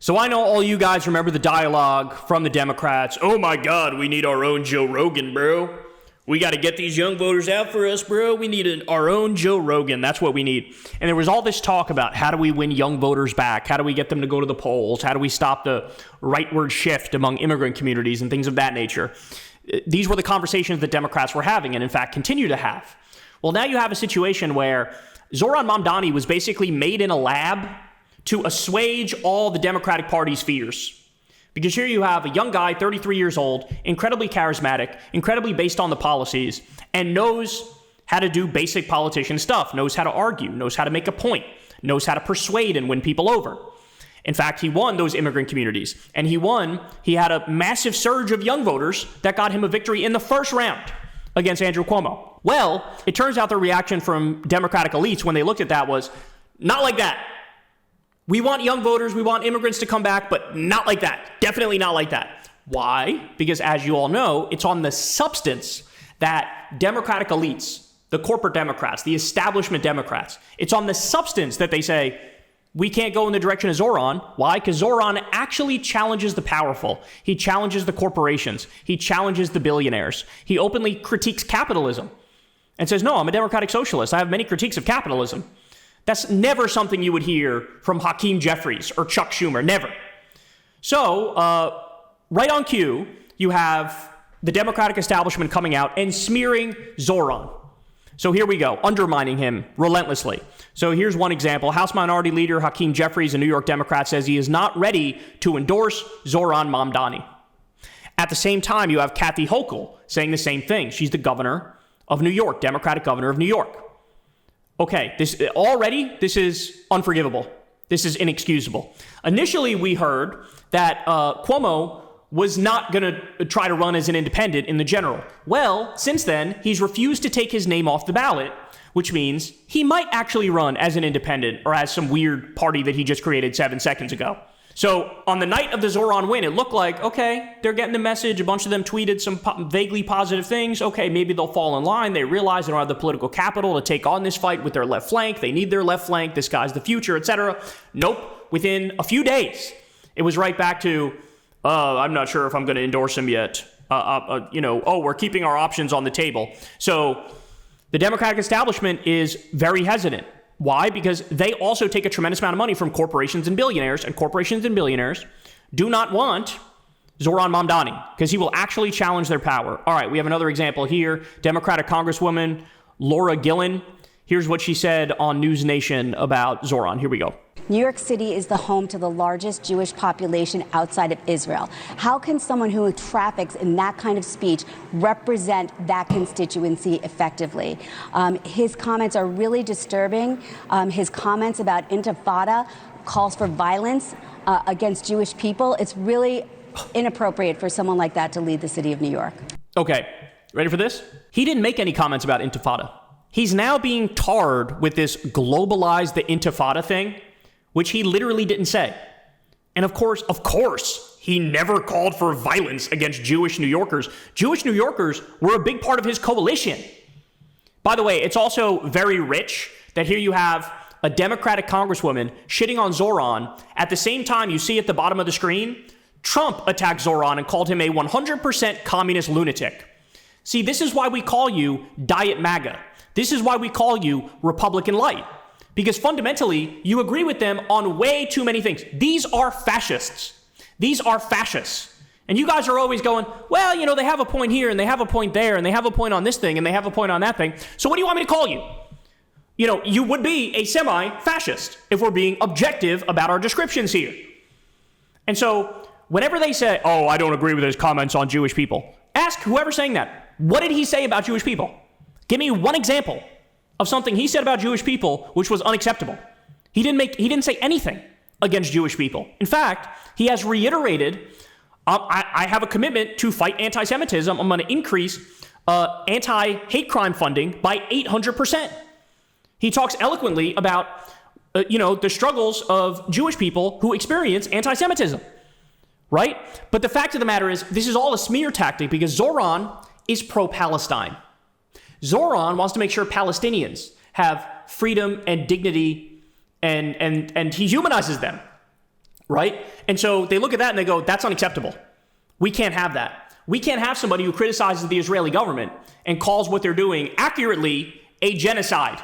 So I know all you guys remember the dialogue from the Democrats. Oh my God, we need our own Joe Rogan, bro. We got to get these young voters out for us, bro. We need our own Joe Rogan. That's what we need. And there was all this talk about how do we win young voters back? How do we get them to go to the polls? How do we stop the rightward shift among immigrant communities and things of that nature? These were the conversations that Democrats were having and, in fact, continue to have. Well, now you have a situation where Zohran Mamdani was basically made in a lab to assuage all the Democratic Party's fears. Because here you have a young guy, 33 years old, incredibly charismatic, incredibly based on the policies, and knows how to do basic politician stuff, knows how to argue, knows how to make a point, knows how to persuade and win people over. In fact, he won those immigrant communities, and he had a massive surge of young voters that got him a victory in the first round against Andrew Cuomo. Well, it turns out the reaction from Democratic elites when they looked at that was, not like that. We want young voters, we want immigrants to come back, but not like that. Definitely not like that. Why? Because as you all know, it's on the substance that Democratic elites, the corporate Democrats, the establishment Democrats, it's on the substance that they say, we can't go in the direction of Zohran. Why? Because Zohran actually challenges the powerful. He challenges the corporations. He challenges the billionaires. He openly critiques capitalism and says, no, I'm a democratic socialist. I have many critiques of capitalism. That's never something you would hear from Hakeem Jeffries or Chuck Schumer, never. So, right on cue, you have the Democratic establishment coming out and smearing Zohran. So here we go, undermining him relentlessly. So here's one example. House Minority Leader Hakeem Jeffries, a New York Democrat, says he is not ready to endorse Zohran Mamdani. At the same time, you have Kathy Hochul saying the same thing. She's the governor of New York, Democratic governor of New York. Okay, this is unforgivable. This is inexcusable. Initially, we heard that Cuomo was not going to try to run as an independent in the general. Well, since then, he's refused to take his name off the ballot, which means he might actually run as an independent or as some weird party that he just created 7 seconds ago. So on the night of the Zohran win, it looked like, okay, they're getting the message. A bunch of them tweeted some vaguely positive things. Okay, maybe they'll fall in line. They realize they don't have the political capital to take on this fight with their left flank. They need their left flank. This guy's the future, etc. Nope. Within a few days, it was right back to, I'm not sure if I'm going to endorse him yet. We're keeping our options on the table. So the Democratic establishment is very hesitant. Why? Because they also take a tremendous amount of money from corporations and billionaires, and corporations and billionaires do not want Zohran Mamdani because he will actually challenge their power. All right, we have another example here. Democratic Congresswoman Laura Gillen. Here's what she said on News Nation about Zohran. Here we go. New York City is the home to the largest Jewish population outside of Israel. How can someone who traffics in that kind of speech represent that constituency effectively? His comments are really disturbing. His comments about intifada, calls for violence against Jewish people. It's really inappropriate for someone like that to lead the city of New York. Okay, ready for this? He didn't make any comments about intifada. He's now being tarred with this globalize the intifada thing, which he literally didn't say. And of course, he never called for violence against Jewish New Yorkers. Jewish New Yorkers were a big part of his coalition. By the way, it's also very rich that here you have a Democratic congresswoman shitting on Zohran. At the same time, you see at the bottom of the screen, Trump attacked Zohran and called him a 100% communist lunatic. See, this is why we call you Diet MAGA. This is why we call you Republican Light. Because fundamentally, you agree with them on way too many things. These are fascists. These are fascists. And you guys are always going, well, they have a point here, and they have a point there, and they have a point on this thing, and they have a point on that thing. So what do you want me to call you? You would be a semi-fascist if we're being objective about our descriptions here. And so whenever they say, oh, I don't agree with his comments on Jewish people, ask whoever's saying that, what did he say about Jewish people? Give me one example of something he said about Jewish people which was unacceptable. He didn't say anything against Jewish people. In fact, he has reiterated, I have a commitment to fight anti-Semitism. I'm going to increase anti-hate crime funding by 800%. He talks eloquently about the struggles of Jewish people who experience anti-Semitism, right? But the fact of the matter is, this is all a smear tactic because Zohran is pro-Palestine. Zohran wants to make sure Palestinians have freedom and dignity, and he humanizes them, right? And so they look at that and they go, that's unacceptable. We can't have that. We can't have somebody who criticizes the Israeli government and calls what they're doing accurately a genocide.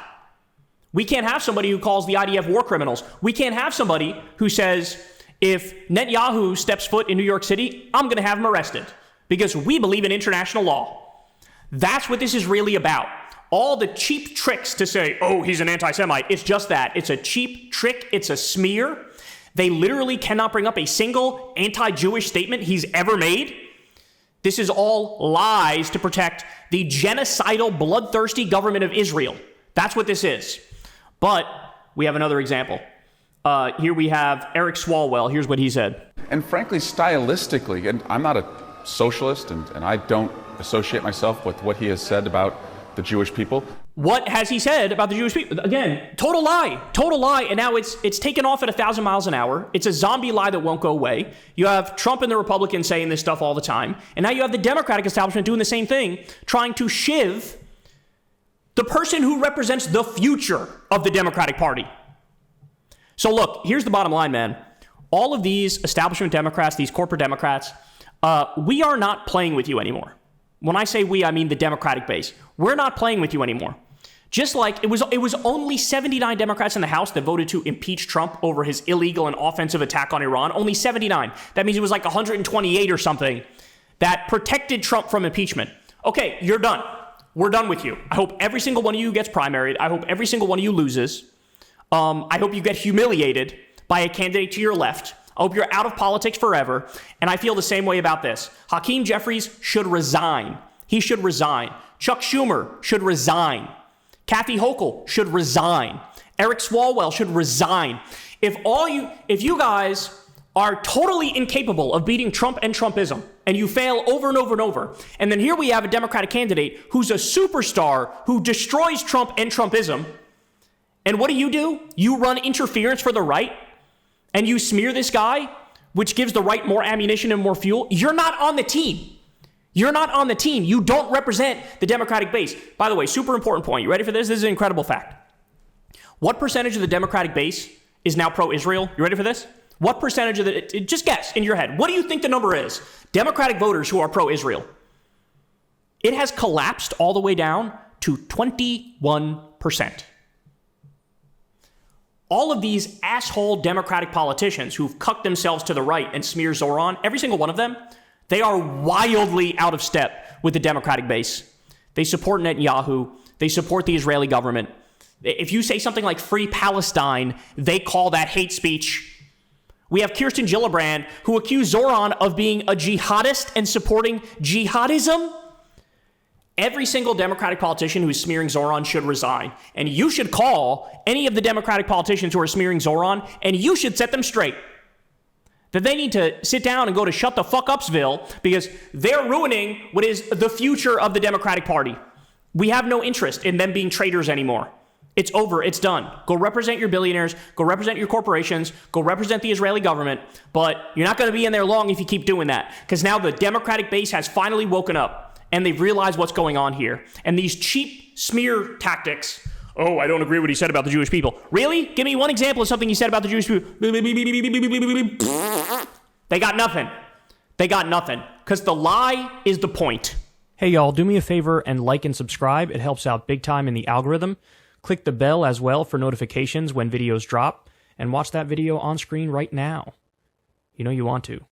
We can't have somebody who calls the IDF war criminals. We can't have somebody who says, if Netanyahu steps foot in New York City, I'm going to have him arrested because we believe in international law. That's what this is really about. All the cheap tricks to say, oh, he's an anti-Semite. It's just that. It's a cheap trick. It's a smear. They literally cannot bring up a single anti-Jewish statement he's ever made. This is all lies to protect the genocidal, bloodthirsty government of Israel. That's what this is. But we have another example. Here we have Eric Swalwell. Here's what he said. And frankly, stylistically, and I'm not a socialist, and I don't associate myself with what he has said about the Jewish people. What has he said about the Jewish people? Again, total lie. And now it's taken off at 1,000 miles an hour. It's a zombie lie that won't go away. You have Trump and the Republicans saying this stuff all the time. And now you have the Democratic establishment doing the same thing, trying to shiv the person who represents the future of the Democratic Party. So look, here's the bottom line, man. All of these establishment Democrats, these corporate Democrats, we are not playing with you anymore. When I say we, I mean the Democratic base. We're not playing with you anymore. Just like it was only 79 Democrats in the House that voted to impeach Trump over his illegal and offensive attack on Iran. Only 79. That means it was like 128 or something that protected Trump from impeachment. Okay, you're done. We're done with you. I hope every single one of you gets primaried. I hope every single one of you loses. I hope you get humiliated by a candidate to your left. I hope you're out of politics forever. And I feel the same way about this. Hakeem Jeffries should resign. He should resign. Chuck Schumer should resign. Kathy Hochul should resign. Eric Swalwell should resign. If you guys are totally incapable of beating Trump and Trumpism, and you fail over and over and over, and then here we have a Democratic candidate who's a superstar who destroys Trump and Trumpism, and what do? You run interference for the right, and you smear this guy, which gives the right more ammunition and more fuel. You're not on the team. You're not on the team. You don't represent the Democratic base. By the way, super important point. You ready for this? This is an incredible fact. What percentage of the Democratic base is now pro-Israel? You ready for this? What percentage of just guess in your head. What do you think the number is? Democratic voters who are pro-Israel. It has collapsed all the way down to 21%. All of these asshole Democratic politicians who've cucked themselves to the right and smear Zohran, every single one of them, they are wildly out of step with the Democratic base. They support Netanyahu. They support the Israeli government. If you say something like free Palestine, they call that hate speech. We have Kirsten Gillibrand, who accused Zohran of being a jihadist and supporting jihadism. Every single Democratic politician who's smearing Zohran should resign. And you should call any of the Democratic politicians who are smearing Zohran, and you should set them straight. That they need to sit down and go to shut the fuck upsville because they're ruining what is the future of the Democratic Party. We have no interest in them being traitors anymore. It's over. It's done. Go represent your billionaires. Go represent your corporations. Go represent the Israeli government. But you're not going to be in there long if you keep doing that, because now the Democratic base has finally woken up and they've realized what's going on here. And these cheap smear tactics. Oh, I don't agree with what he said about the Jewish people. Really? Give me one example of something he said about the Jewish people. They got nothing. They got nothing. Because the lie is the point. Hey, y'all, do me a favor and like and subscribe. It helps out big time in the algorithm. Click the bell as well for notifications when videos drop. And watch that video on screen right now. You know you want to.